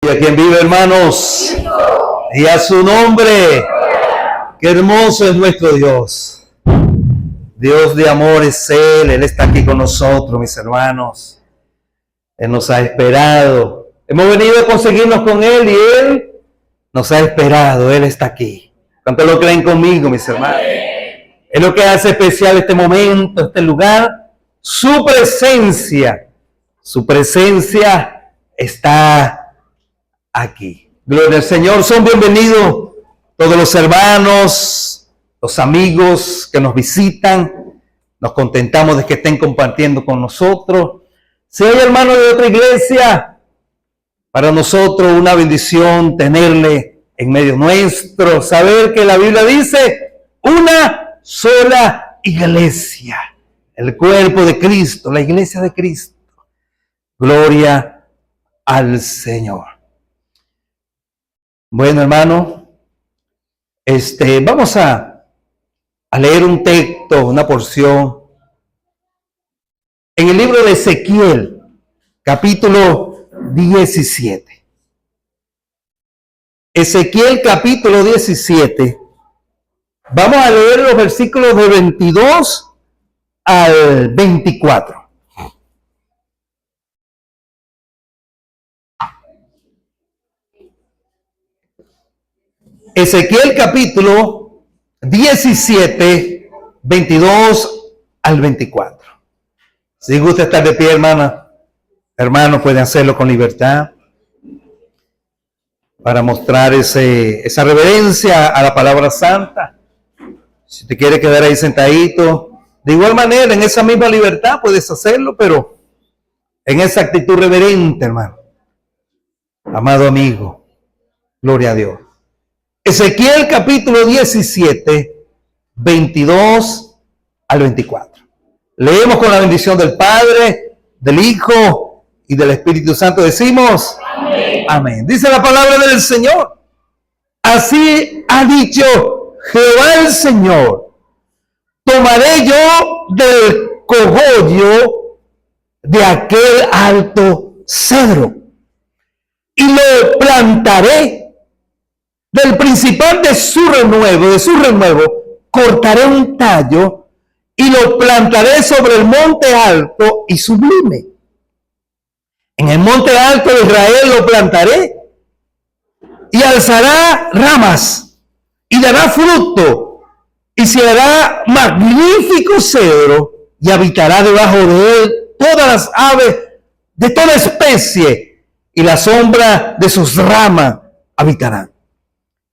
Y a quien vive, hermanos, y a su nombre. Qué hermoso es nuestro Dios. Dios de amor es Él está aquí con nosotros, mis hermanos. Él nos ha esperado. Hemos venido a conseguirnos con Él y Él nos ha esperado. Él está aquí. ¿Cuántos lo creen conmigo, mis hermanos? Es lo que hace especial este momento, este lugar. Su presencia está aquí. Gloria al Señor. Son bienvenidos todos los hermanos, los amigos que nos visitan. Nos contentamos de que estén compartiendo con nosotros. Si hay hermanos de otra iglesia, para nosotros una bendición tenerle en medio nuestro. Saber que la Biblia dice una sola iglesia. El cuerpo de Cristo, la iglesia de Cristo. Gloria al Señor. Bueno, hermano, vamos a leer un texto, una porción, en el libro de Ezequiel, capítulo 17. Ezequiel, capítulo 17. Vamos a leer los versículos de 22 al 24. Ezequiel capítulo 17, 22 al 24. Si gusta estar de pie, hermanos, pueden hacerlo con libertad para mostrar esa reverencia a la palabra santa. Si te quiere quedar ahí sentadito, de igual manera, en esa misma libertad puedes hacerlo, pero en esa actitud reverente, hermano. Amado amigo, gloria a Dios. Ezequiel capítulo 17, 22 al 24. Leemos con la bendición del Padre, del Hijo y del Espíritu Santo. Decimos amén. Amén. Dice la palabra del Señor. Así ha dicho Jehová el Señor. Tomaré yo del cogollo de aquel alto cedro y lo plantaré. Del principal de su renuevo, cortaré un tallo y lo plantaré sobre el monte alto y sublime. En el monte alto de Israel lo plantaré y alzará ramas y dará fruto y se hará magnífico cedro y habitará debajo de él todas las aves de toda especie y la sombra de sus ramas habitarán.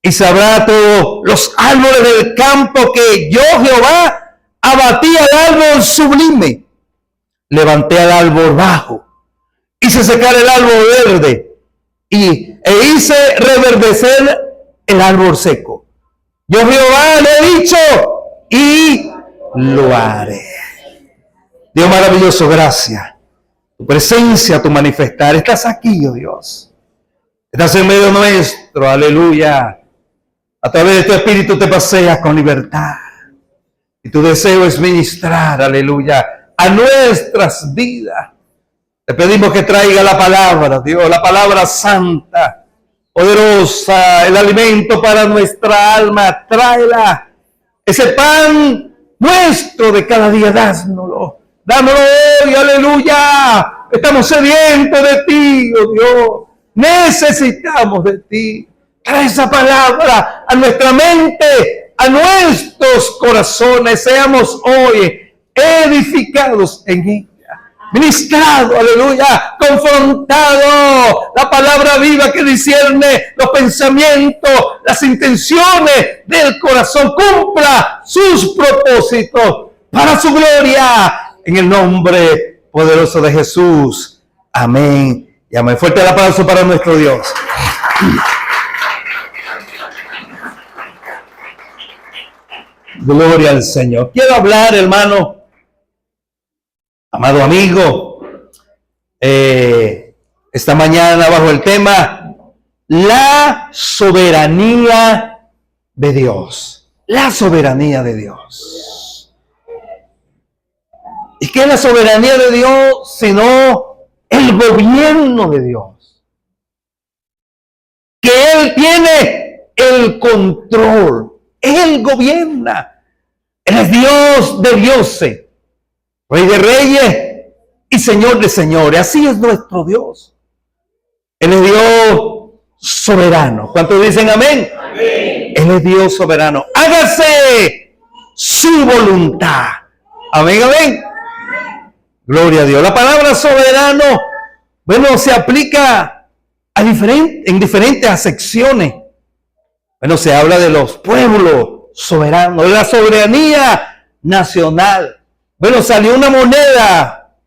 Y sabrá todos los árboles del campo que yo, Jehová, abatí al árbol sublime, levanté al árbol bajo, hice secar el árbol verde, e hice reverdecer el árbol seco. Yo, Jehová, le he dicho, y lo haré. Dios maravilloso, gracias. Tu presencia, tu manifestar. Estás aquí, oh Dios. Estás en medio nuestro, aleluya. A través de tu espíritu te paseas con libertad. Y tu deseo es ministrar, aleluya, a nuestras vidas. Te pedimos que traiga la palabra, Dios, la palabra santa, poderosa, el alimento para nuestra alma. Tráela. Ese pan nuestro de cada día, dánoslo. Dámoslo hoy, aleluya. Estamos sedientos de ti, oh Dios. Necesitamos de ti. Trae esa palabra a nuestra mente, a nuestros corazones. Seamos hoy edificados en ella. Ministrado, aleluya, confrontado. La palabra viva que discierne los pensamientos, las intenciones del corazón. Cumpla sus propósitos para su gloria. En el nombre poderoso de Jesús. Amén. Y amén. Fuerte el aplauso para nuestro Dios. Gloria al Señor. Quiero hablar, hermano, amado amigo, esta mañana bajo el tema la soberanía de Dios. La soberanía de Dios. ¿Y qué es la soberanía de Dios sino el gobierno de Dios? el control. Él gobierna. Él es Dios de dioses, Rey de reyes y Señor de señores. Así es nuestro Dios. Él es Dios soberano. ¿Cuántos dicen amén? Amén. Él es Dios soberano. Hágase su voluntad. Amén, amén. Gloria a Dios. La palabra soberano, bueno, se aplica en diferentes acepciones. Bueno, se habla de los pueblos soberanos, de la soberanía nacional. Bueno, salió una moneda,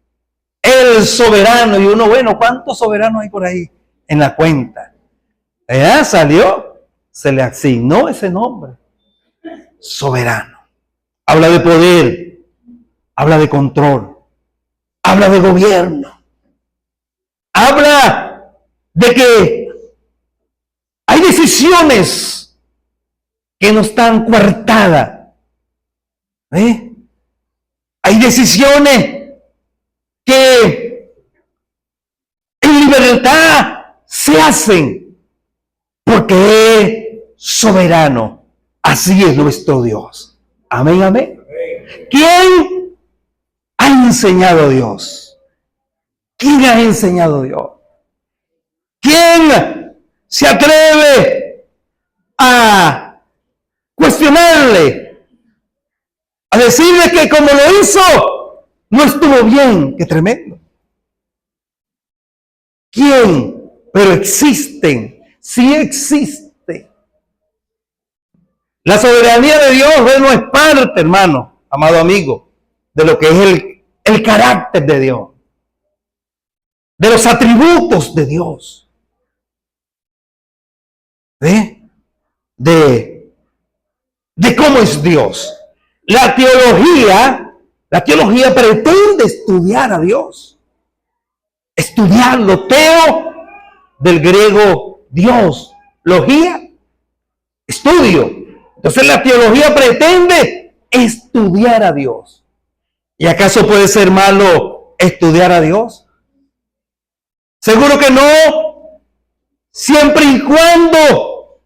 el soberano, y uno, bueno, ¿cuántos soberanos hay por ahí en la cuenta? Salió, se le asignó ese nombre, soberano. Habla de poder, habla de control, habla de gobierno, habla de que hay decisiones que no están coartadas. Hay decisiones que en libertad se hacen porque es soberano. Así es nuestro Dios. Amén, amén. ¿Quién ha enseñado a Dios? ¿Quién ha enseñado a Dios? ¿Quién se atreve a cuestionarle? A decirle que como lo hizo, no estuvo bien. ¡Qué tremendo! ¿Quién? Pero existen. Sí existe. La soberanía de Dios no es parte, hermano, amado amigo, de lo que es el carácter de Dios. De los atributos de Dios. De cómo es Dios. La teología pretende estudiar a Dios. Estudiarlo. Teo, del griego Dios. Logía, estudio. Entonces la teología pretende estudiar a Dios. ¿Y acaso puede ser malo estudiar a Dios? Seguro que no. Siempre y cuando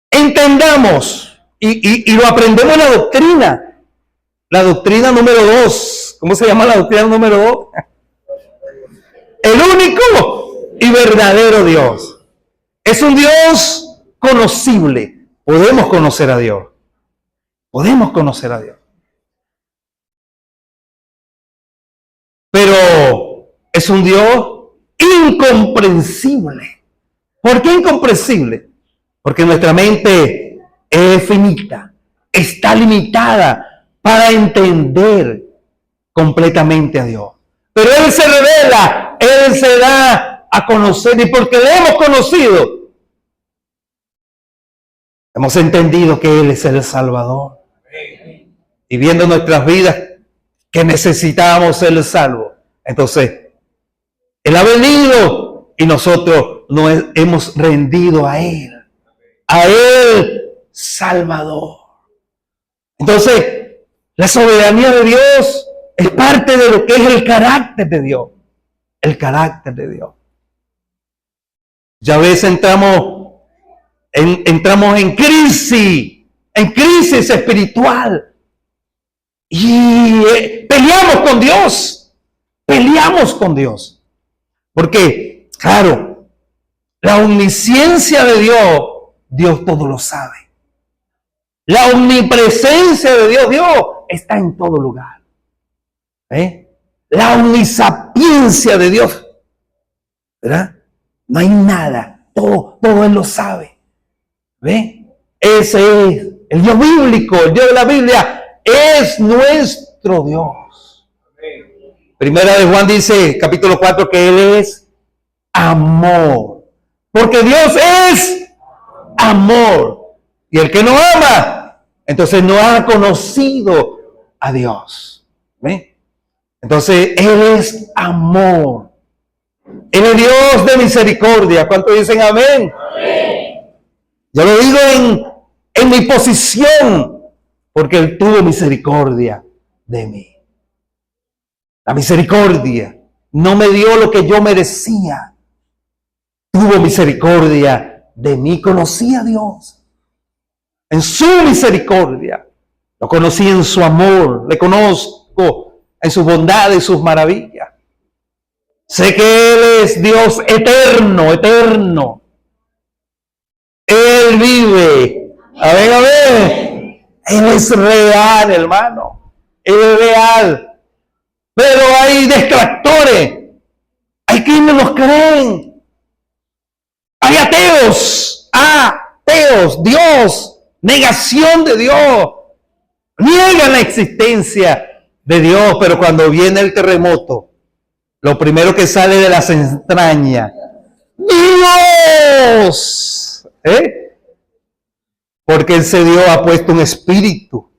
entendamos y lo aprendemos en la doctrina. La doctrina número 2. ¿Cómo se llama la doctrina número 2? El único y verdadero Dios. Es un Dios conocible. Podemos conocer a Dios. Podemos conocer a Dios. Pero es un Dios incomprensible. ¿Por qué incomprensible? Porque nuestra mente es finita, está limitada para entender completamente a Dios. Pero Él se revela, Él se da a conocer, y porque le hemos conocido, hemos entendido que Él es el Salvador. Y viendo nuestras vidas que necesitábamos ser salvos, entonces Él ha venido y nosotros nos hemos rendido a Él Salvador. Entonces, la soberanía de Dios es parte de lo que es el carácter de Dios. El carácter de Dios. Ya a veces entramos en crisis espiritual. Y peleamos con Dios. Porque, claro, la omnisciencia de Dios todo lo sabe. La omnipresencia de Dios está en todo lugar. La omnisapiencia de Dios, ¿verdad? No hay nada, todo Él lo sabe. Ese es el Dios bíblico, el Dios de la Biblia, es nuestro Dios. Primera de Juan dice, capítulo 4, que Él es amor. Porque Dios es amor. Y el que no ama, entonces no ha conocido a Dios. Entonces, Él es amor. Él es Dios de misericordia. ¿Cuántos dicen amén? Amén. Yo lo digo en mi posición, porque Él tuvo misericordia de mí. La misericordia no me dio lo que yo merecía. Tuvo misericordia de mí. Conocí a Dios en su misericordia. Lo conocí en su amor. Le conozco en sus bondades y sus maravillas. Sé que Él es Dios eterno, eterno. Él vive. A ver. Él es real, hermano. Él es real. Pero hay detractores. Hay quienes los creen. Hay ateos. Ateos. Dios. Negación de Dios. Niegan la existencia de Dios. Pero cuando viene el terremoto, lo primero que sale de las entrañas, Dios. Porque Él se dio, ha puesto un espíritu,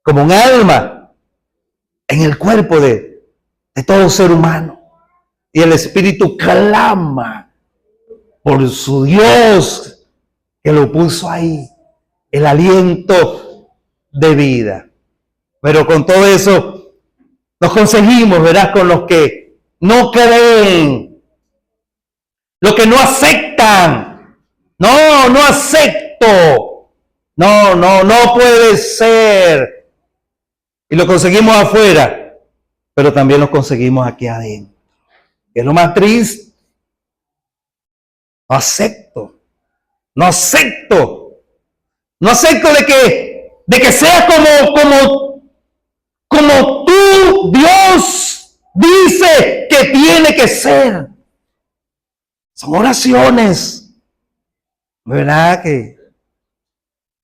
como un alma, en el cuerpo de todo ser humano. Y el espíritu clama por su Dios que lo puso ahí, el aliento de vida. Pero con todo eso nos conseguimos, ¿verdad? Con los que no creen, los que no aceptan. No acepto. No puede ser. Y lo conseguimos afuera, pero también lo conseguimos aquí adentro. Que es lo más triste. No acepto de que sea como tú, Dios, dice que tiene que ser. Son oraciones, ¿verdad? Que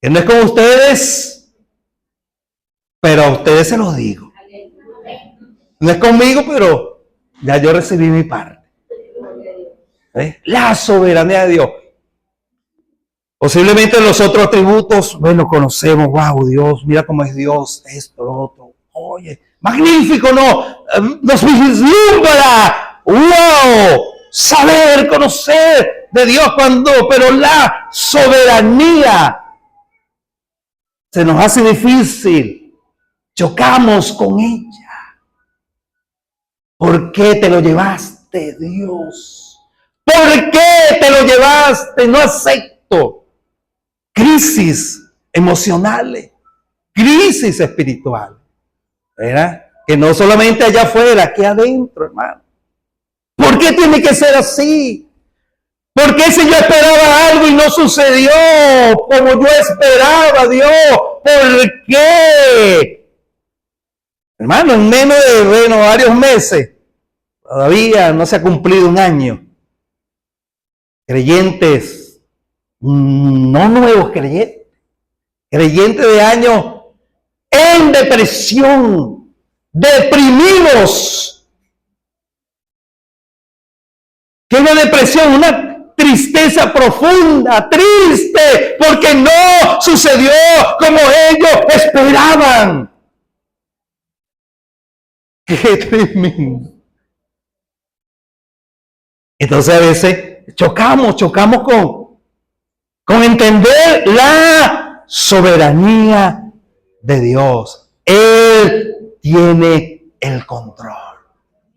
no es como ustedes, pero a ustedes se los digo. No es conmigo, pero ya yo recibí mi parte. La soberanía de Dios. Posiblemente los otros atributos, bueno, conocemos, wow, Dios, mira cómo es Dios, esto, lo otro. Oye, magnífico, ¿no? Nos vislumbra, wow, saber, conocer de Dios pero la soberanía se nos hace difícil, chocamos con ella. ¿Por qué te lo llevaste, Dios? ¿Por qué te lo llevaste? No acepto. Crisis emocionales, crisis espiritual, ¿verdad? Que no solamente allá afuera, aquí adentro, hermano. ¿Por qué tiene que ser así? ¿Por qué si yo esperaba algo y no sucedió como yo esperaba, Dios? ¿Por qué? Hermano, en menos de varios meses, todavía no se ha cumplido un año. Creyentes, no nuevos creyentes de años en depresión, deprimidos. ¿Qué es una depresión? Una tristeza profunda, triste, porque no sucedió como ellos esperaban. ¡Qué tremendo! Entonces a veces chocamos con entender la soberanía de Dios. Él tiene el control.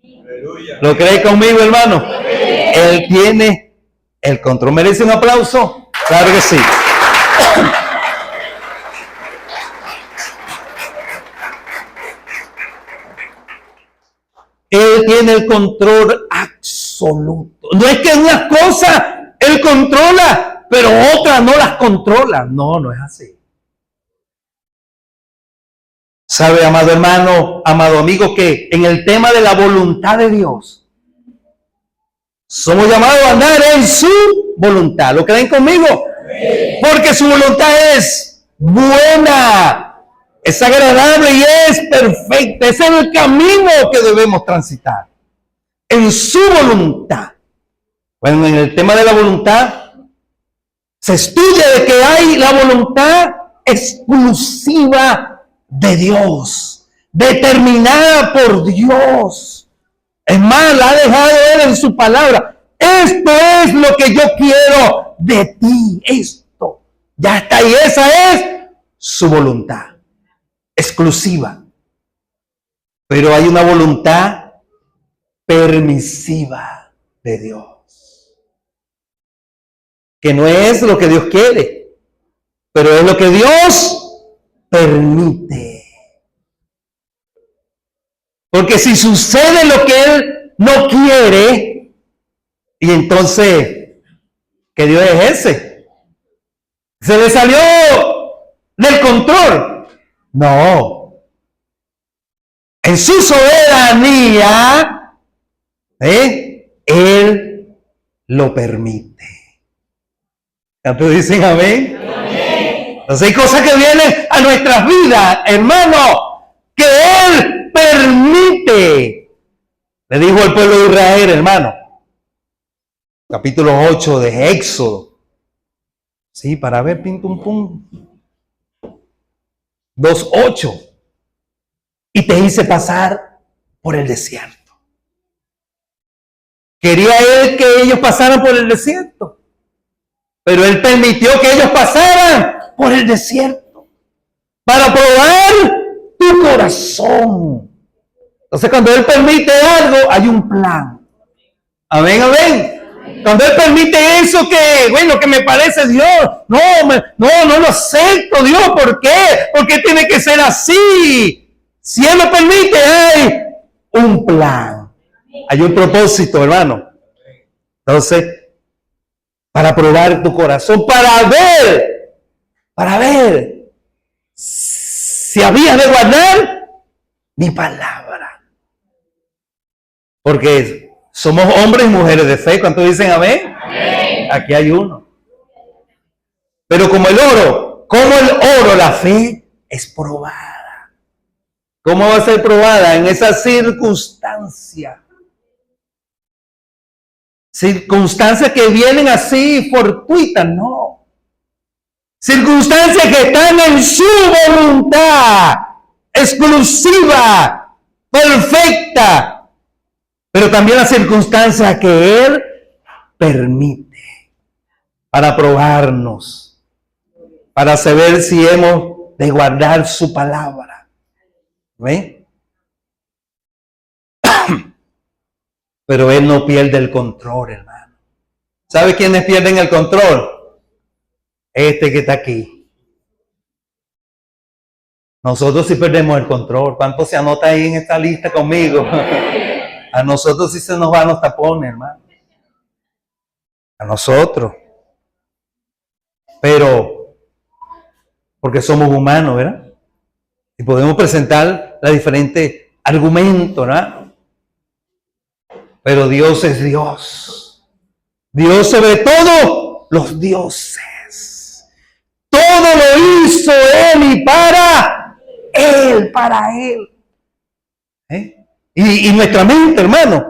Aleluya. ¿Lo cree conmigo, hermano? Él tiene el control. ¿Merece un aplauso? Claro que sí. Él tiene el control absoluto. No es que una cosa Él controla, pero otras no las controla. No es así. ¿Sabe, amado hermano, amado amigo, que en el tema de la voluntad de Dios, somos llamados a andar en su voluntad? ¿Lo creen conmigo? Sí. Porque su voluntad es buena, es agradable y es perfecta. Ese es el camino que debemos transitar. En su voluntad. Bueno, en el tema de la voluntad, se estudia de que hay la voluntad exclusiva de Dios, determinada por Dios. Es más, la ha dejado Él en su palabra. Esto es lo que yo quiero de ti. Esto. Ya está ahí. Esa es su voluntad exclusiva. Pero hay una voluntad permisiva de Dios. que no es lo que Dios quiere, pero es lo que Dios permite. Porque si sucede lo que Él no quiere, y entonces, ¿qué Dios es ese? ¿Se le salió del control? No. En su soberanía, Él lo permite. ¿Cuántos dicen amén? Amén. Entonces hay cosas que vienen a nuestras vidas, hermano, que Él permite. Le dijo al pueblo de Israel, hermano, capítulo 8 de Éxodo. Sí, para ver, pum, pum, pum. 2:8. Y te hice pasar por el desierto. Quería Él que ellos pasaran por el desierto, pero Él permitió que ellos pasaran por el desierto para probar tu corazón. Entonces, cuando Él permite algo, hay un plan. Amén, amén. Cuando Él permite eso que, bueno, que me parece Dios, no lo acepto, Dios, ¿por qué? Porque tiene que ser así. Si Él lo permite, hay un plan. Hay un propósito, hermano. Entonces, para probar tu corazón, para ver si habías de guardar mi palabra. Porque somos hombres y mujeres de fe. ¿Cuántos dicen amén? Amén. Aquí hay uno. Pero como el oro, la fe es probada. ¿Cómo va a ser probada? En esa circunstancia. Circunstancias que vienen así fortuitas, no. Circunstancias que están en su voluntad, exclusiva, perfecta. Pero también las circunstancias que Él permite para probarnos, para saber si hemos de guardar su palabra. ¿Ve? Pero Él no pierde el control, hermano. ¿Sabe quiénes pierden el control? Este que está aquí. Nosotros sí perdemos el control. ¿Cuánto se anota ahí en esta lista conmigo? A nosotros sí se nos van los tapones, hermano. A nosotros. Pero, porque somos humanos, ¿verdad? Y podemos presentar los diferentes argumentos, ¿no? Pero Dios es Dios. Dios sobre todo los dioses. Todo lo hizo Él y para Él. Y nuestra mente, hermano,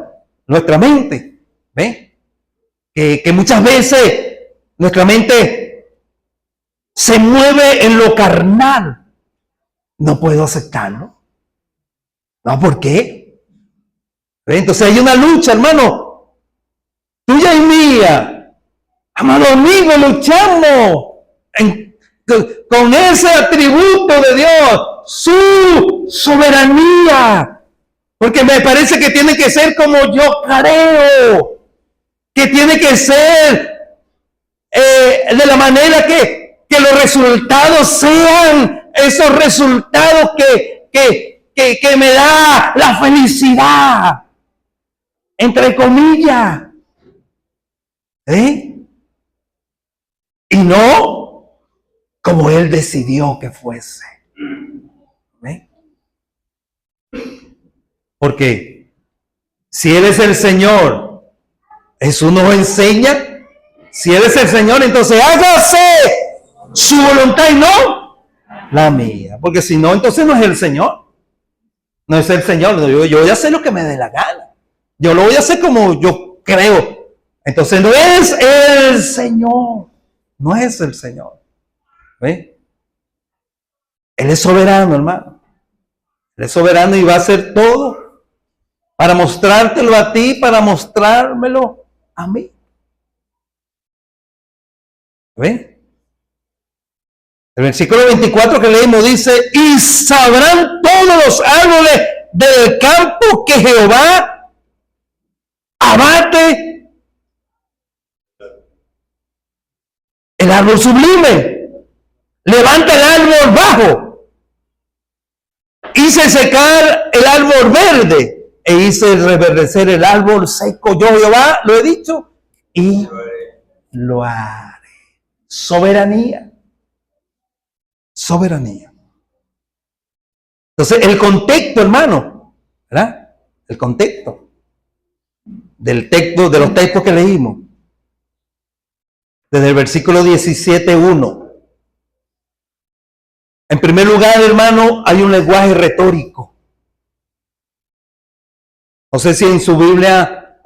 nuestra mente, ¿ve? Que muchas veces nuestra mente se mueve en lo carnal. No puedo aceptarlo. No, ¿por qué? Entonces hay una lucha, hermano, tuya y mía. Amado amigo, luchamos con ese atributo de Dios, su soberanía. Porque me parece que tiene que ser como yo creo. Que tiene que ser de la manera que los resultados sean esos resultados que me da la felicidad, entre comillas, y no como Él decidió que fuese. Porque si Él es el Señor, Jesús nos enseña, si Él es el Señor, entonces hágase su voluntad y no la mía. Porque si no, entonces no es el Señor. No es el Señor. Yo voy a hacer lo que me dé la gana. Yo lo voy a hacer como yo creo. Entonces no es el Señor. No es el Señor. ¿Ve? Él es soberano, hermano. Él es soberano y va a hacer todo para mostrártelo a ti, para mostrármelo a mí. ¿Ve? El versículo 24 que leímos dice: y sabrán todos los árboles del campo que Jehová abate el árbol sublime, levanta el árbol bajo, hice secar el árbol verde e hice reverdecer el árbol seco. Yo, Jehová, lo he dicho y lo haré. Soberanía. Soberanía. Entonces, el contexto, hermano, ¿verdad? El contexto del texto, de los textos que leímos, desde el versículo 17:1. En primer lugar, hermano, hay un lenguaje retórico. No sé si en su Biblia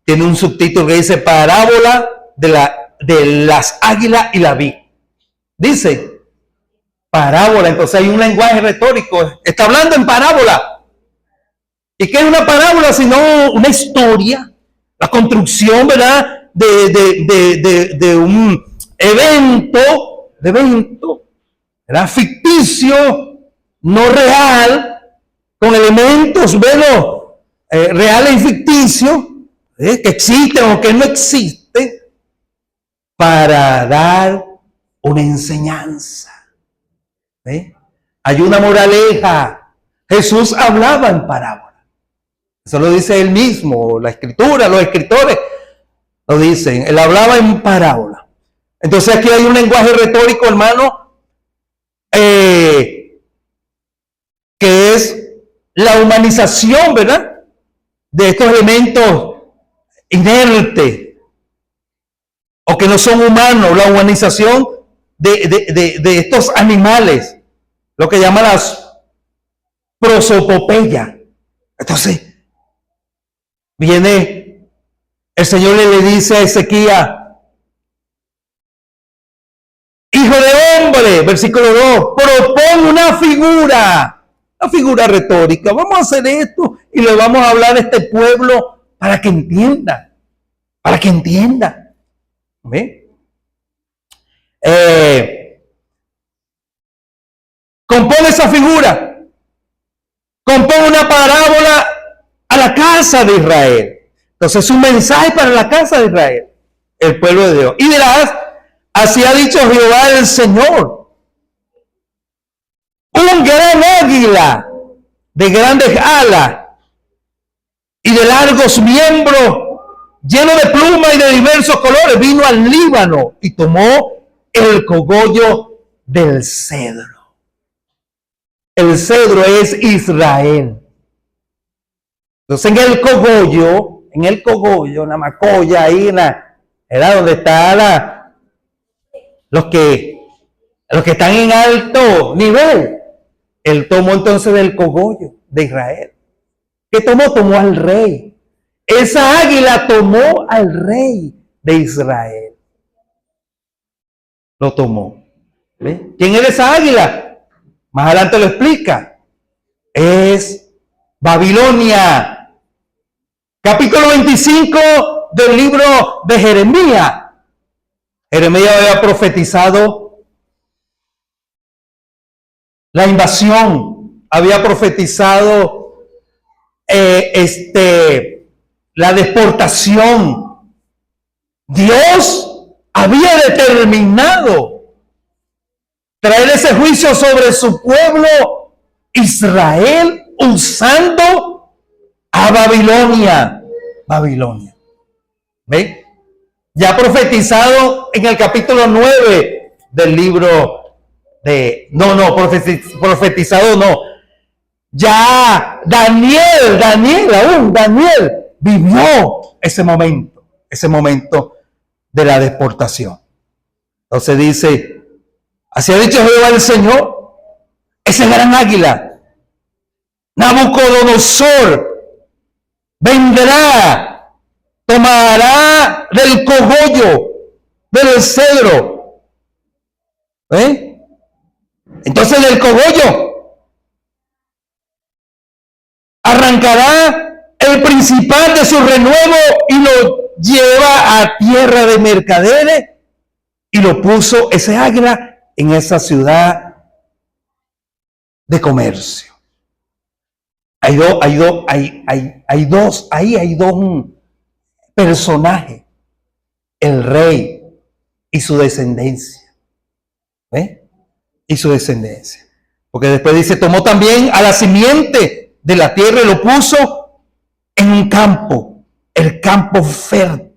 tiene un subtítulo que dice parábola de las águilas y la vid. Dice parábola, entonces hay un lenguaje retórico. Está hablando en parábola. ¿Y qué es una parábola? Sino una historia, la construcción, ¿verdad? De un evento, ¿verdad? Ficticio, no real, con elementos, bueno, reales y ficticios, que existen o que no existen, para dar una enseñanza. Hay una moraleja. Jesús hablaba en parábola. Eso lo dice él mismo, la escritura, los escritores lo dicen. Él hablaba en parábola. Entonces aquí hay un lenguaje retórico, hermano, que es la humanización, ¿verdad? De estos elementos inertes o que no son humanos, la humanización de estos animales, lo que llaman las prosopopeyas. Entonces, viene el Señor le dice a Ezequías, hijo de hombre, versículo 2, propon una figura retórica. Vamos a hacer esto y le vamos a hablar a este pueblo para que entienda. ¿Ve? Compone esa figura. Compone una parábola a la casa de Israel. Entonces es un mensaje para la casa de Israel, el pueblo de Dios. Y dirás, así ha dicho Jehová el Señor. Un gran águila de grandes alas y de largos miembros, lleno de plumas y de diversos colores, vino al Líbano y tomó el cogollo del cedro. El cedro es Israel. Entonces en el cogollo, en la macolla, ahí era donde está los que están en alto nivel. Él tomó entonces del cogollo de Israel. ¿Qué tomó? Tomó al rey. Esa águila tomó al rey de Israel. Lo tomó. ¿Ve? ¿Quién era esa águila? Más adelante lo explica. Es Babilonia. Capítulo 25 del libro de Jeremías. Jeremías había profetizado la invasión, había profetizado la deportación. Dios había determinado traer ese juicio sobre su pueblo Israel usando a Babilonia. ¿Ve? Ya profetizado en el capítulo 9 del libro de... profetizado no. Ya Daniel vivió ese momento de la deportación. Entonces dice, así ha dicho Jehová el Señor, ese gran águila, Nabucodonosor, vendrá, tomará del cogollo, del cedro. Entonces del cogollo arrancará el principal de su renuevo y lo lleva a tierra de mercaderes y lo puso ese águila en esa ciudad de comercio. Hay dos personajes, el rey y su descendencia. Y su descendencia. Porque después dice, tomó también a la simiente de la tierra y lo puso en un campo, el campo fértil,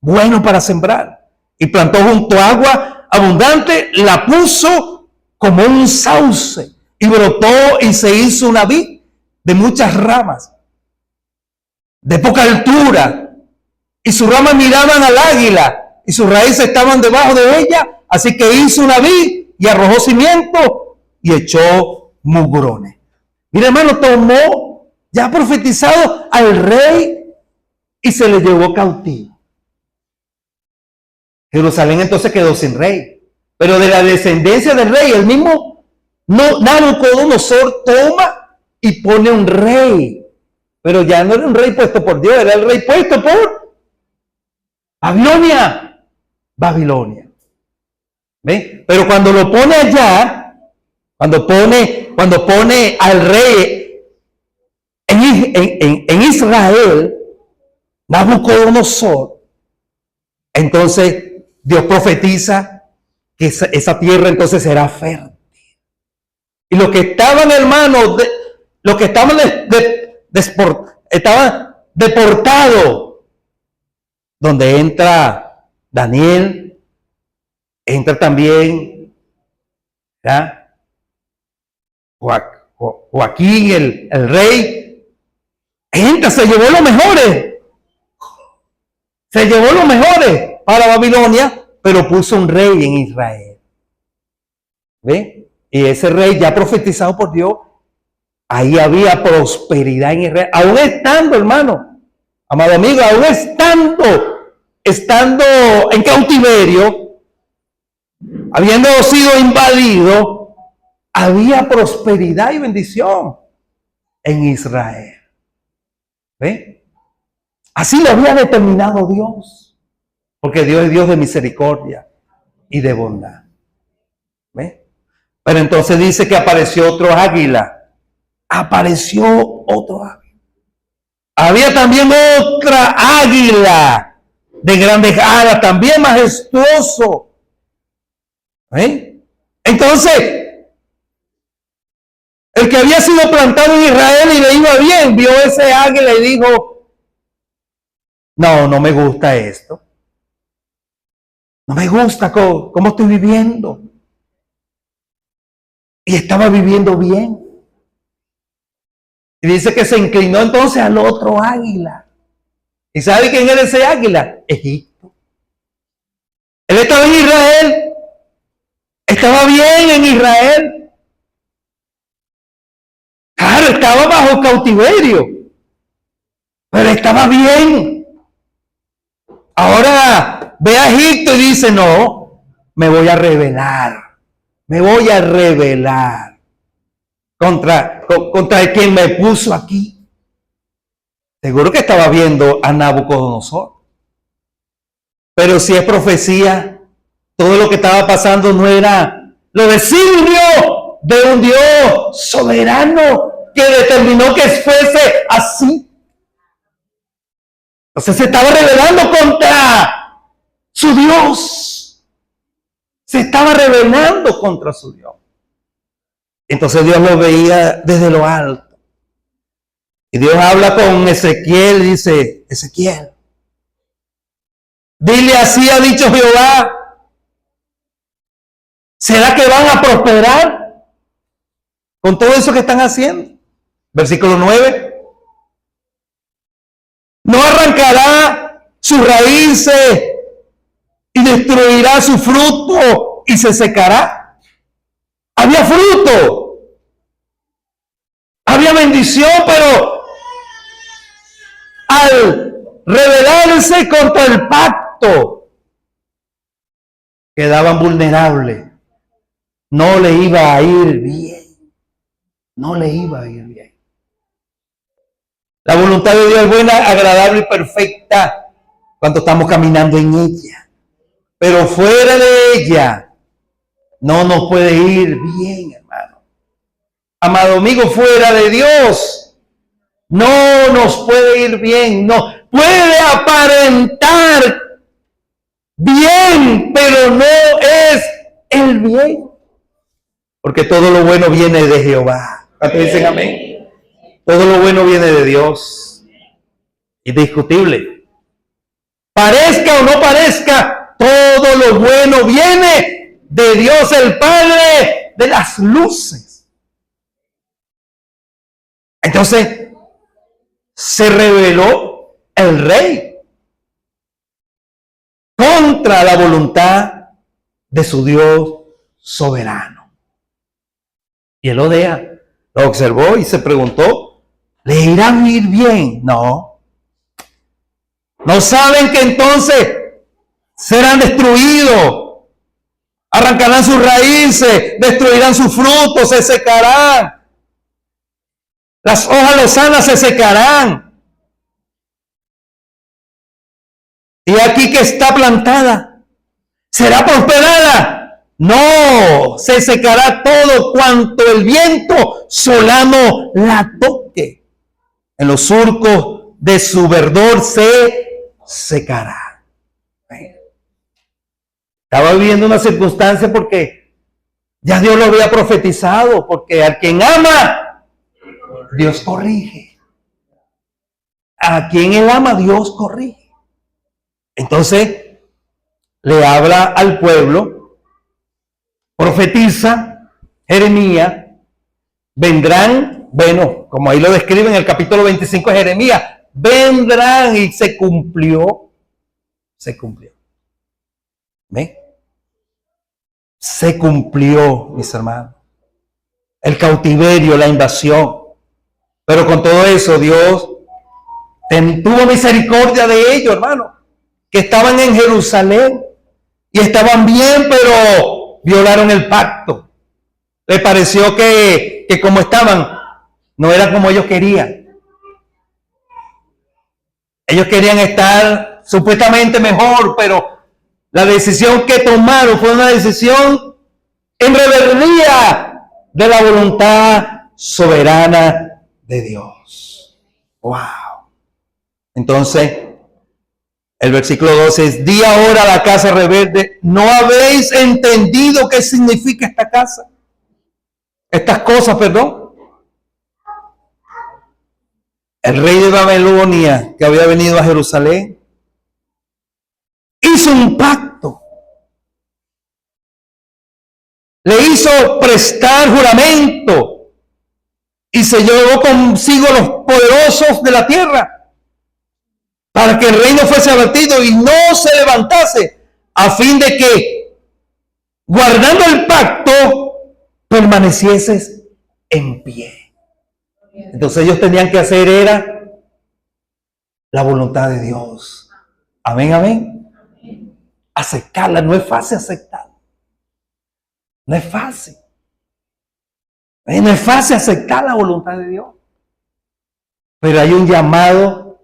bueno para sembrar. Y plantó junto a agua abundante, la puso como un sauce y brotó y se hizo una vid de muchas ramas, de poca altura, y sus ramas miraban al águila y sus raíces estaban debajo de ella, así que hizo una vid y arrojó cimiento y echó mugrones. Mira, hermano, tomó, ya profetizado, al rey y se le llevó cautivo. Jerusalén entonces quedó sin rey, pero de la descendencia del rey, el mismo Nabucodonosor toma y pone un rey, pero ya no era un rey puesto por Dios, era el rey puesto por Babilonia. ¿Ve? Pero cuando lo pone allá, cuando pone al rey en Israel, Nabucodonosor, entonces Dios profetiza que esa tierra entonces será fértil. Y los que estaban, hermanos, los que estaban estaban deportados, donde entra Daniel, entra también, ¿ya? Joaquín, el rey, entra, se llevó los mejores. Se llevó los mejores para Babilonia, pero puso un rey en Israel. ¿Ve? Y ese rey ya profetizado por Dios, ahí había prosperidad en Israel. Aún estando, hermano, amado amigo, aún estando en cautiverio, habiendo sido invadido, había prosperidad y bendición en Israel. ¿Ve? Así lo había determinado Dios, porque Dios es Dios de misericordia y de bondad. ¿Ve? Pero entonces dice que apareció otro águila. Apareció otro águila. Había también otra águila de grandes alas, también majestuoso. ¿Eh? Entonces, el que había sido plantado en Israel y le iba bien, vio ese águila y dijo, no me gusta esto. No me gusta cómo estoy viviendo. Y estaba viviendo bien. Y dice que se inclinó entonces al otro águila. ¿Y sabe quién era ese águila? Egipto. Él estaba en Israel. Estaba bien en Israel. Claro, estaba bajo cautiverio. Pero estaba bien. Ahora ve a Egipto y dice, no, me voy a rebelar. Me voy a rebelar contra quien me puso aquí. Seguro que estaba viendo a Nabucodonosor. Pero si es profecía, todo lo que estaba pasando no era lo designio de un Dios soberano que determinó que fuese así. Entonces se estaba rebelando contra su Dios. Se estaba rebelando contra su Dios. Entonces Dios lo veía desde lo alto. Y Dios habla con Ezequiel y dice, Ezequiel, dile así ha dicho Jehová, ¿será que van a prosperar con todo eso que están haciendo? Versículo 9. No arrancará sus raíces y destruirá su fruto y se secará. Había fruto, había bendición, pero al rebelarse contra el pacto, quedaban vulnerables. No le iba a ir bien. No le iba a ir bien. La voluntad de Dios es buena, agradable y perfecta cuando estamos caminando en ella. Pero fuera de ella no nos puede ir bien, hermano. Amado amigo, fuera de Dios no nos puede ir bien. No puede aparentar bien bien, pero no es el bien. Porque todo lo bueno viene de Jehová. ¿Cuántos dicen amén? Todo lo bueno viene de Dios. Indiscutible. Parezca o no parezca, todo lo bueno viene de Dios el Padre de las luces. Entonces, se rebeló el rey contra la voluntad de su Dios soberano. Y Elodea lo observó y se preguntó, ¿le irá a ir bien? No. ¿No saben que entonces serán destruidos? Arrancarán sus raíces, destruirán sus frutos, se secarán. Las hojas lozanas se secarán. Y aquí que está plantada, ¿será prosperada? No, se secará todo cuanto el viento solano la toque. En los surcos de su verdor se secará. Estaba viviendo una circunstancia porque ya Dios lo había profetizado, porque al quien ama, Dios corrige. A quien él ama, Dios corrige. Entonces, le habla al pueblo, profetiza, Jeremías, vendrán, bueno, como ahí lo describe en el capítulo 25 de Jeremías, vendrán, y se cumplió. ¿Ven? Se cumplió, mis hermanos. El cautiverio, la invasión. Pero con todo eso, Dios tuvo misericordia de ellos, hermano, que estaban en Jerusalén y estaban bien, pero violaron el pacto. Les pareció que como estaban, no era como ellos querían. Ellos querían estar supuestamente mejor, pero la decisión que tomaron fue una decisión en rebeldía de la voluntad soberana de Dios. ¡Wow! Entonces, el versículo 12 es, di ahora a la casa rebelde, ¿no habéis entendido qué significa esta casa? Estas cosas, perdón. El rey de Babilonia, que había venido a Jerusalén, hizo un pacto. Le hizo prestar juramento y se llevó consigo los poderosos de la tierra para que el reino fuese abatido y no se levantase, a fin de que, guardando el pacto, permanecieses en pie. Entonces ellos tenían que hacer era la voluntad de Dios. Amén, amén. Aceptarla, no es fácil aceptarla. No es fácil. No es fácil aceptar la voluntad de Dios. Pero hay un llamado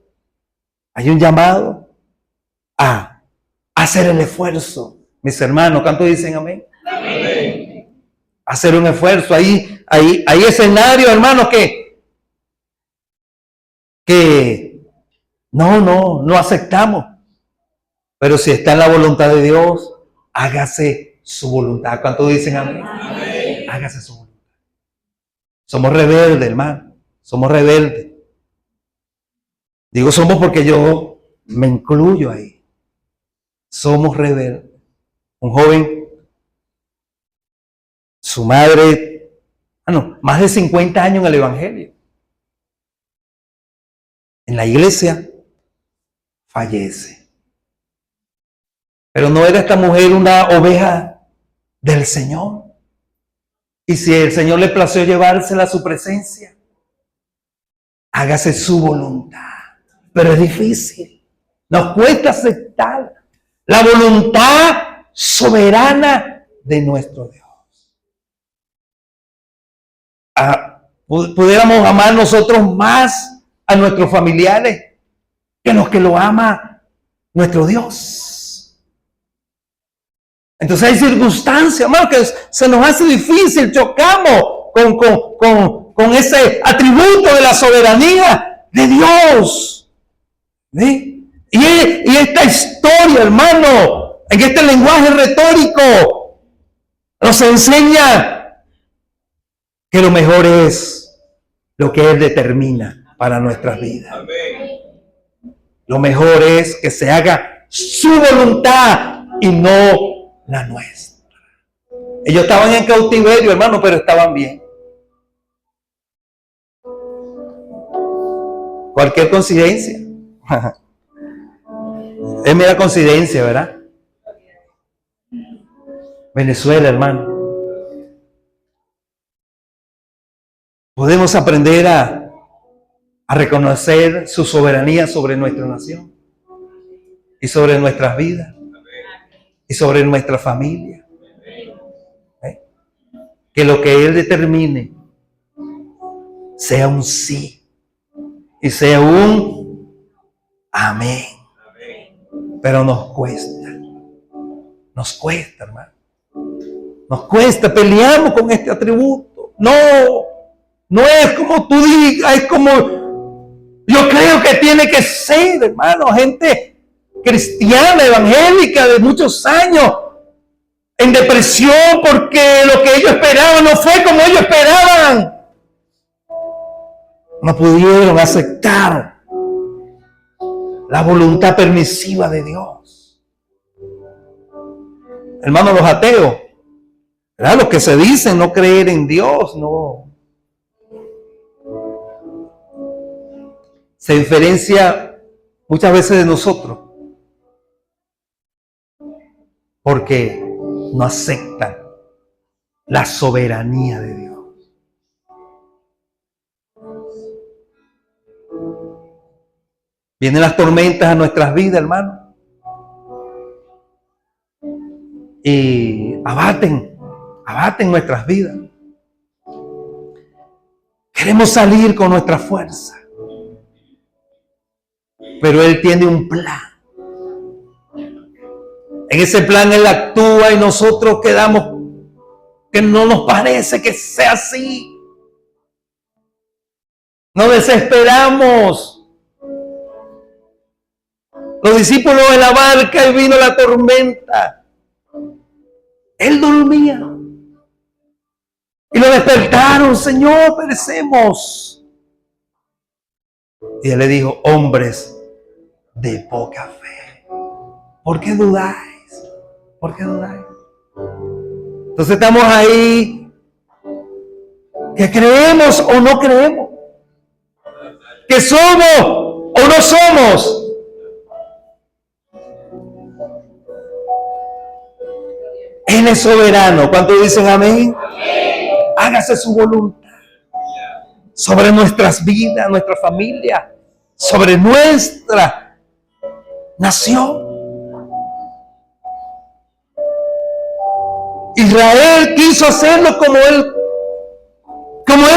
a hacer el esfuerzo. Mis hermanos, ¿cuántos dicen amén? Amén. Hacer un esfuerzo. Hay escenarios, hermanos, que no aceptamos. Pero si está en la voluntad de Dios, hágase su voluntad. ¿Cuántos dicen amén? Amén. Hágase su voluntad. Somos rebeldes, hermano. Somos rebeldes. Digo somos porque yo me incluyo ahí. Somos rebeldes. Un joven, su madre, más de 50 años en el evangelio. En la iglesia, fallece. Pero no era esta mujer una oveja del Señor. Y si el Señor le plació llevársela a su presencia, hágase su voluntad. Pero es difícil. Nos cuesta aceptar la voluntad soberana de nuestro Dios. Pudiéramos amar nosotros más a nuestros familiares que los que lo ama nuestro Dios. Entonces hay circunstancias, hermano, que se nos hace difícil, chocamos con ese atributo de la soberanía de Dios. ¿Sí? Y esta historia, hermano, En este lenguaje retórico nos enseña que lo mejor es lo que Él determina para nuestras vidas. Lo mejor es que se haga su voluntad y no la nuestra. Ellos estaban en cautiverio, hermano, pero estaban bien. Cualquier coincidencia. Es mera coincidencia, ¿verdad? Venezuela, hermano. Podemos aprender a reconocer su soberanía sobre nuestra nación y sobre nuestras vidas y sobre nuestra familia. Que lo que Él determine sea un sí y sea un amén. Pero nos cuesta, hermano. Nos cuesta, peleamos con este atributo. No es como tú digas, es como yo creo que tiene que ser, hermano. Gente cristiana, evangélica de muchos años, en depresión porque lo que ellos esperaban no fue como ellos esperaban. No pudieron aceptar la voluntad permisiva de Dios. Hermanos, los ateos, ¿verdad? Los que se dicen no creer en Dios, no. Se diferencia muchas veces de nosotros porque no aceptan la soberanía de Dios. Vienen las tormentas a nuestras vidas, hermano, y abaten nuestras vidas. Queremos salir con nuestra fuerza, pero Él tiene un plan. En ese plan Él actúa y nosotros quedamos que no nos parece que sea así. Nos desesperamos. Los discípulos en la barca y vino la tormenta. Él dormía. Y lo despertaron, Señor, perecemos. Y Él le dijo, hombres de poca fe, ¿por qué dudáis? ¿Por qué dudáis? Entonces estamos ahí, que creemos o no creemos, que somos o no somos. Él es soberano. ¿Cuántos dicen amén? Amén. Hágase su voluntad sobre nuestras vidas, nuestra familia, sobre nuestra nación. Israel quiso hacerlo como él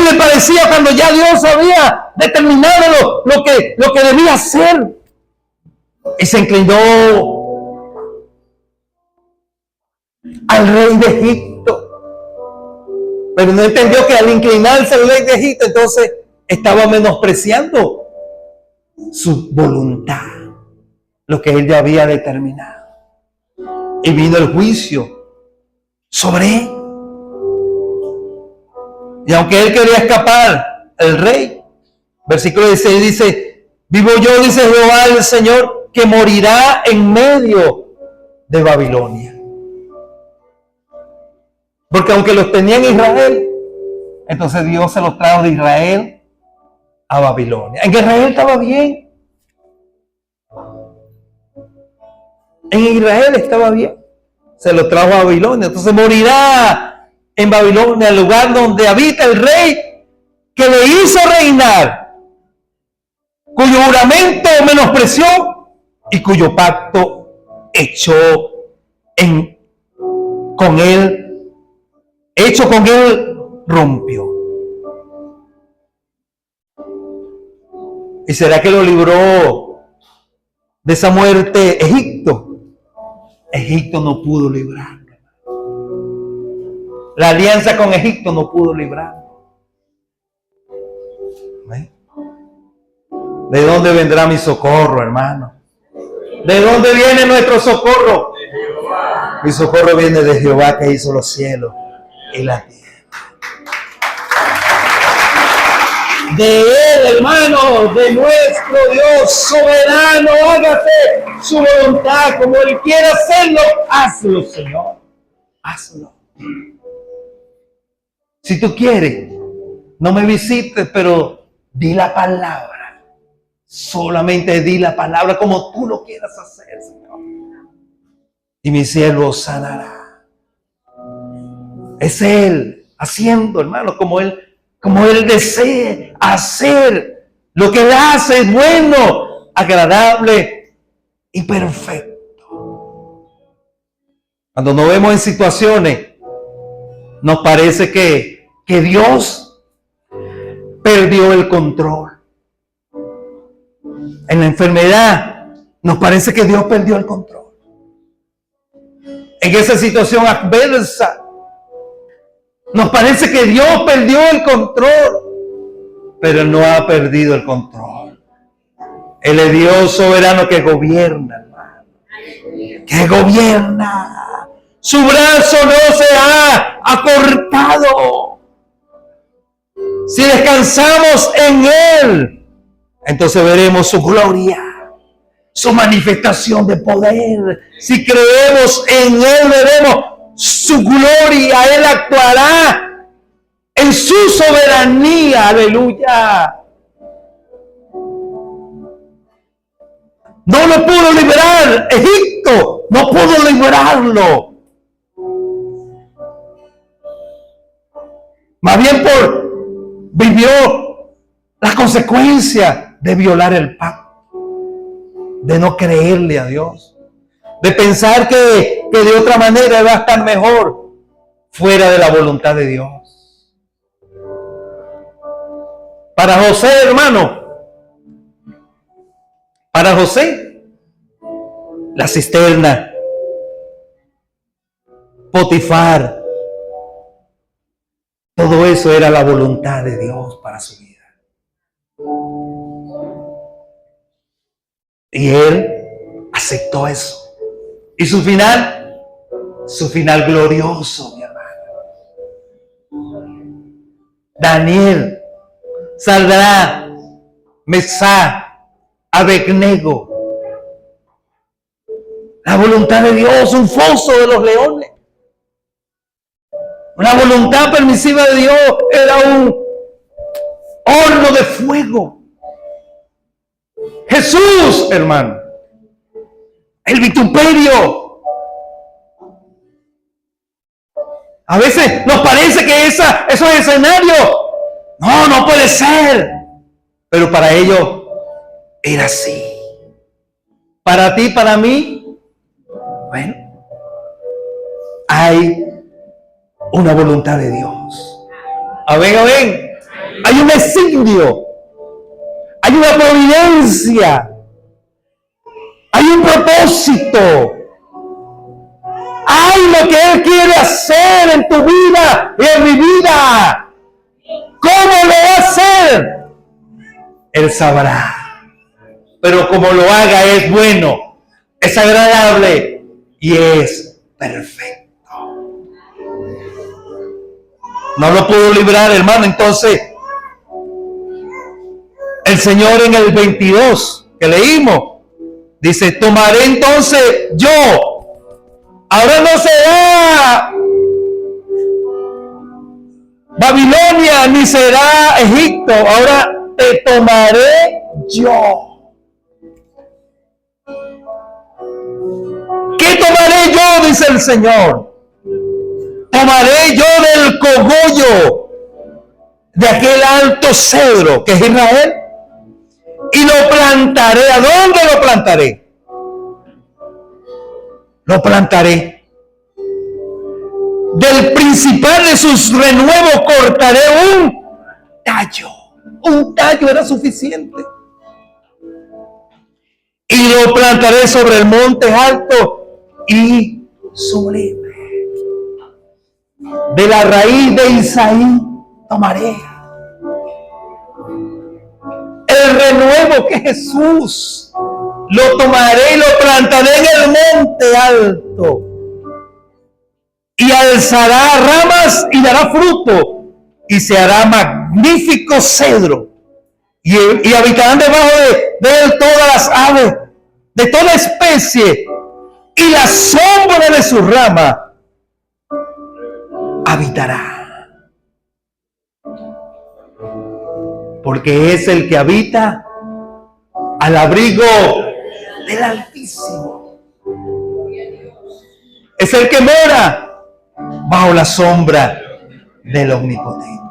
le parecía cuando ya Dios había determinado lo que debía hacer. Y se inclinó al rey de Egipto. Pero no entendió que al inclinarse al rey de Egipto, entonces estaba menospreciando su voluntad, lo que él ya había determinado. Y vino el juicio sobre él. Y aunque él quería escapar, el rey, versículo 16 dice, vivo yo, dice Jehová el Señor, que morirá en medio de Babilonia. Porque aunque los tenía en Israel, entonces Dios se los trajo de Israel a Babilonia. En Israel estaba bien. En Israel estaba bien. Se los trajo a Babilonia. Entonces morirá en Babilonia, el lugar donde habita el rey que le hizo reinar, cuyo juramento menospreció y cuyo pacto hecho con él rompió. ¿Y será que lo libró de esa muerte Egipto? Egipto no pudo librarlo. La alianza con Egipto no pudo librarlo. ¿De dónde vendrá mi socorro, hermano? ¿De dónde viene nuestro socorro? Mi socorro viene de Jehová, que hizo los cielos y la tierra. De Él, hermano, de nuestro Dios soberano, hágase su voluntad como Él quiera hacerlo. Hazlo, Señor. Hazlo. Si tú quieres, no me visites, pero di la palabra. Solamente di la palabra como tú lo quieras hacer, Señor. Y mi siervo sanará. Es Él haciendo, hermano, como Él desee hacer. Lo que Él hace es bueno, agradable y perfecto. Cuando nos vemos en situaciones, nos parece que Dios perdió el control. En la enfermedad, nos parece que Dios perdió el control. En esa situación adversa, nos parece que Dios perdió el control, pero Él no ha perdido el control. Él es Dios soberano que gobierna, hermano. Que gobierna. Su brazo no se ha acortado. Si descansamos en Él, entonces veremos su gloria, su manifestación de poder. Si creemos en Él, veremos su gloria. Él actuará en su soberanía. Aleluya. No lo pudo liberar Egipto, no pudo liberarlo. Más bien vivió las consecuencias de violar el pacto, de no creerle a Dios, de pensar que de otra manera va a estar mejor, fuera de la voluntad de Dios. Para José, hermano, para José, la cisterna, Potifar, todo eso era la voluntad de Dios para su vida. Y él aceptó eso. Y su final glorioso, mi hermano. Daniel, Sadrach, Mesach, Abednego. La voluntad de Dios, un foso de los leones. La voluntad permisiva de Dios era un horno de fuego. Jesús, hermano, el vituperio. A veces nos parece que esos escenarios, no puede ser. Pero para ellos era así. Para ti, para mí, bueno, hay una voluntad de Dios. Amén. Hay un designio. Hay una providencia. Hay un propósito. Hay lo que Él quiere hacer en tu vida y en mi vida. ¿Cómo lo va a hacer? Él sabrá. Pero como lo haga es bueno, es agradable y es perfecto. No lo pudo librar, hermano. Entonces, el Señor en el 22 que leímos, dice, tomaré entonces yo. Ahora no será Babilonia ni será Egipto. Ahora te tomaré yo. ¿Qué tomaré yo? Dice el Señor. Tomaré yo del cogollo de aquel alto cedro que es Israel y lo plantaré. ¿A dónde lo plantaré? Lo plantaré. Del principal de sus renuevos cortaré un tallo. Un tallo era suficiente. Y lo plantaré sobre el monte alto y sublime. De la raíz de Isaí tomaré el renuevo que Jesús. Lo tomaré y lo plantaré en el monte alto y alzará ramas y dará fruto, y se hará magnífico cedro, y habitarán debajo de él todas las aves de toda especie, y la sombra de su rama habitará. Porque es el que habita al abrigo del Altísimo. Es el que mora bajo la sombra del Omnipotente.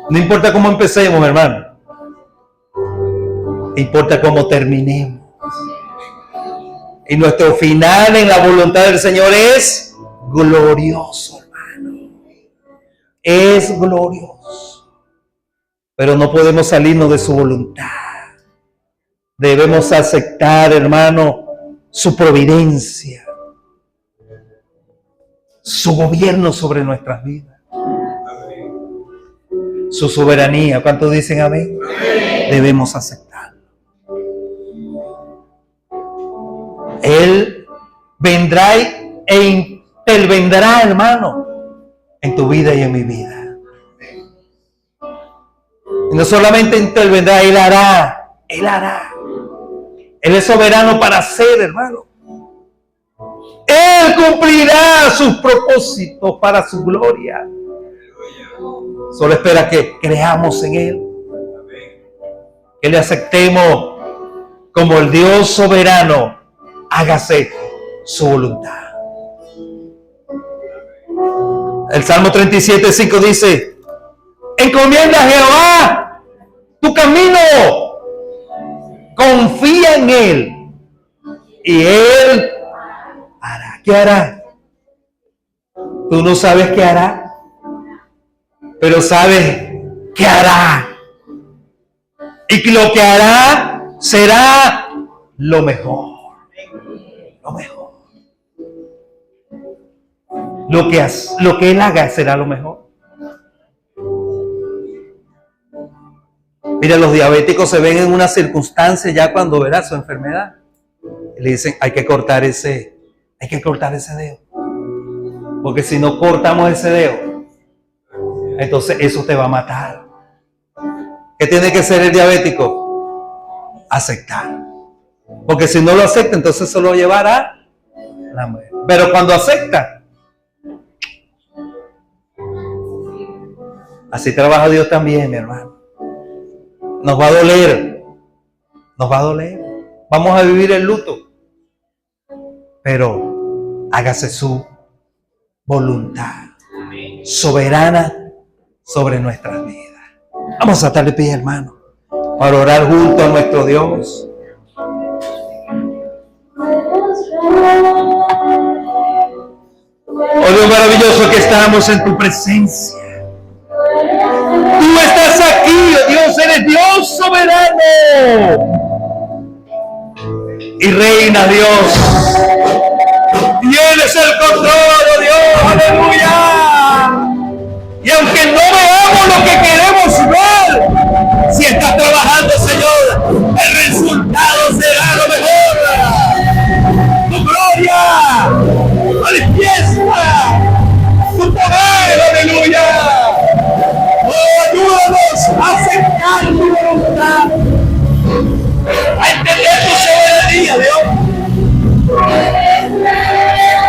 No importa cómo empecemos, hermano. Importa cómo terminemos. Y nuestro final en la voluntad del Señor es glorioso, hermano. Es glorioso. Pero no podemos salirnos de su voluntad. Debemos aceptar, hermano, su providencia, su gobierno sobre nuestras vidas, su soberanía. ¿Cuántos dicen amén? Debemos aceptarlo. Él vendrá e intervendrá, hermano, en tu vida y en mi vida. Y no solamente intervendrá, Él hará. Él hará. Él es soberano para hacer, hermano. Él cumplirá sus propósitos para su gloria. Solo espera que creamos en Él. Que le aceptemos como el Dios soberano. Hágase su voluntad. El Salmo 37:5 dice: encomienda a Jehová tu camino, confía en Él y Él hará. ¿Qué hará? Tú no sabes qué hará, pero sabes qué hará. Y lo que hará será lo mejor. Lo mejor. Lo que Él haga será lo mejor. Mira, los diabéticos se ven en una circunstancia ya cuando verá su enfermedad. Y le dicen, hay que cortar ese dedo. Porque si no cortamos ese dedo, entonces eso te va a matar. ¿Qué tiene que hacer el diabético? Aceptar. Porque si no lo acepta, entonces se lo llevará la muerte. Pero cuando acepta, así trabaja Dios también, mi hermano. Nos va a doler. Nos va a doler. Vamos a vivir el luto. Pero hágase su voluntad soberana sobre nuestras vidas. Vamos a estar de pie, hermano, para orar junto a nuestro Dios. Oh Dios maravilloso, que estamos en tu presencia. Tú estás aquí, oh Dios, eres Dios soberano. Y reina, Dios. Tienes el control, oh Dios, aleluya. Y aunque no veamos lo que queremos ver, si estás trabajando, Señor, el resultado será lo mejor. Tu gloria manifiesta, tu poder, aleluya. Oh, ayúdanos a aceptar tu voluntad, a entender tu soberanía, Dios.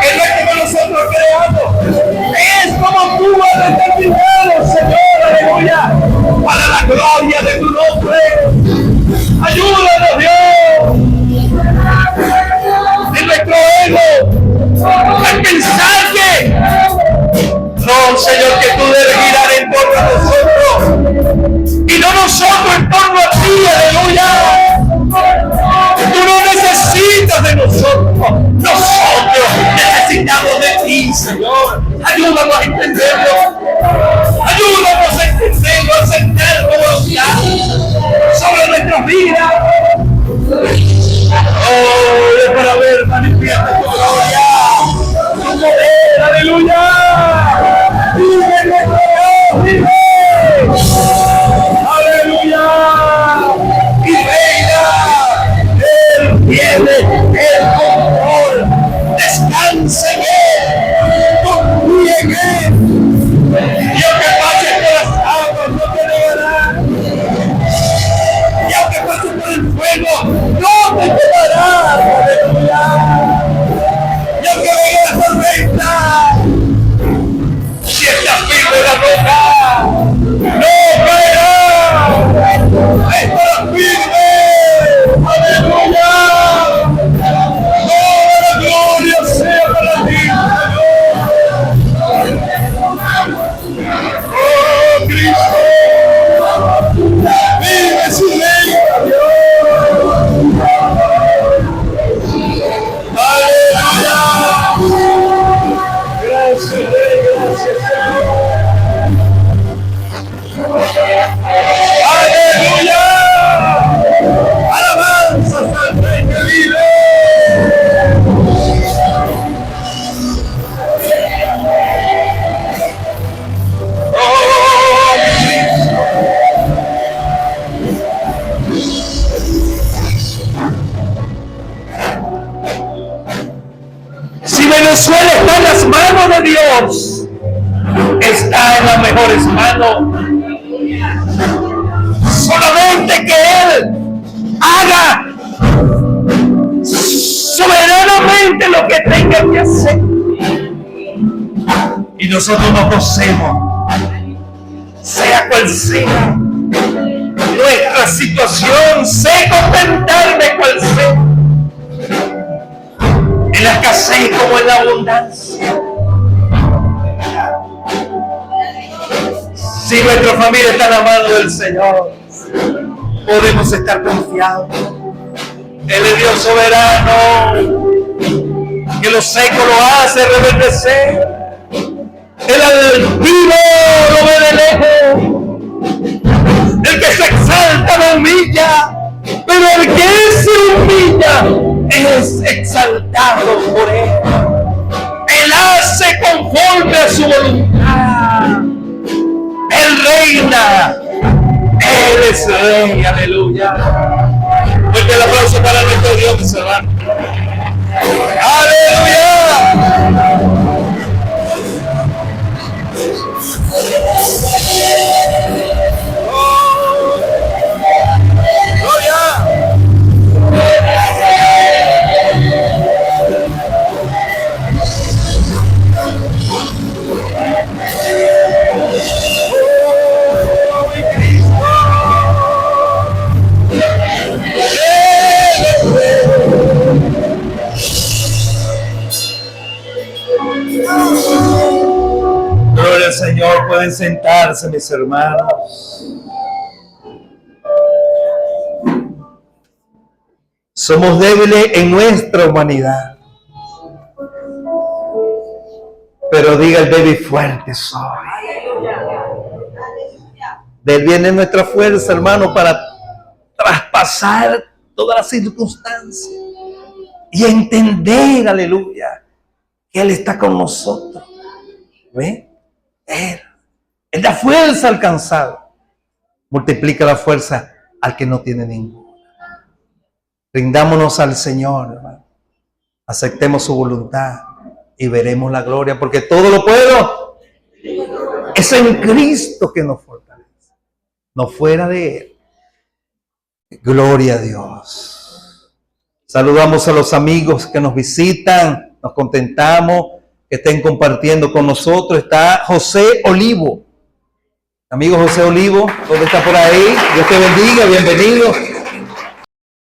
Que no es como nosotros creamos, es como tú has determinado, Señor, aleluya, para la gloria de tu nombre. Ayúdanos, Dios, en nuestro ego, al pensar que no, Señor, que tú debes girar en torno a nosotros y no nosotros en torno a ti, aleluya. Tú no necesitas de nosotros, nosotros necesitamos de ti, Señor. Ayúdanos a entenderlo, ayúdanos a entenderlo, a aceptar tu voluntad sobre nuestras vidas. Oh, es para ver manifiesta tu gloria, tu poder, aleluya. Vive nuestro Dios, vive, aleluya, y reina. Él tiene el control. Venezuela está en las manos de Dios. Está en las mejores manos. Solamente que Él haga soberanamente lo que tenga que hacer. Y nosotros nos gocemos, sea cual sea nuestra situación, sé contentarme cual sea, en la escasez como en la abundancia. Si nuestra familia está en la mano del Señor, podemos estar confiados. Él es Dios soberano, que lo seco lo hace reverdecer. El altivo lo ve de lejos. El que se exalta lo humilla, pero el que se humilla es exaltado por Él. Él hace conforme a su voluntad. Él reina. Él es rey. Aleluya. Fuerte el aplauso para nuestro Dios, mis hermanos. Aleluya. Gloria al Señor. Pueden sentarse, mis hermanos. Somos débiles en nuestra humanidad, pero diga el débil: fuerte soy. De él viene nuestra fuerza, hermano, para traspasar todas las circunstancias y entender, aleluya, que Él está con nosotros. ¿Ve? Él da fuerza al cansado, multiplica la fuerza al que no tiene ninguna. Rindámonos al Señor, hermano. Aceptemos su voluntad y veremos la gloria, porque todo lo puedo es en Cristo que nos fortalece, no fuera de Él. Gloria a Dios. Saludamos a los amigos que nos visitan, nos contentamos que estén compartiendo con nosotros. Está José Olivo. Amigo José Olivo, ¿dónde está por ahí? Dios te bendiga, bienvenido.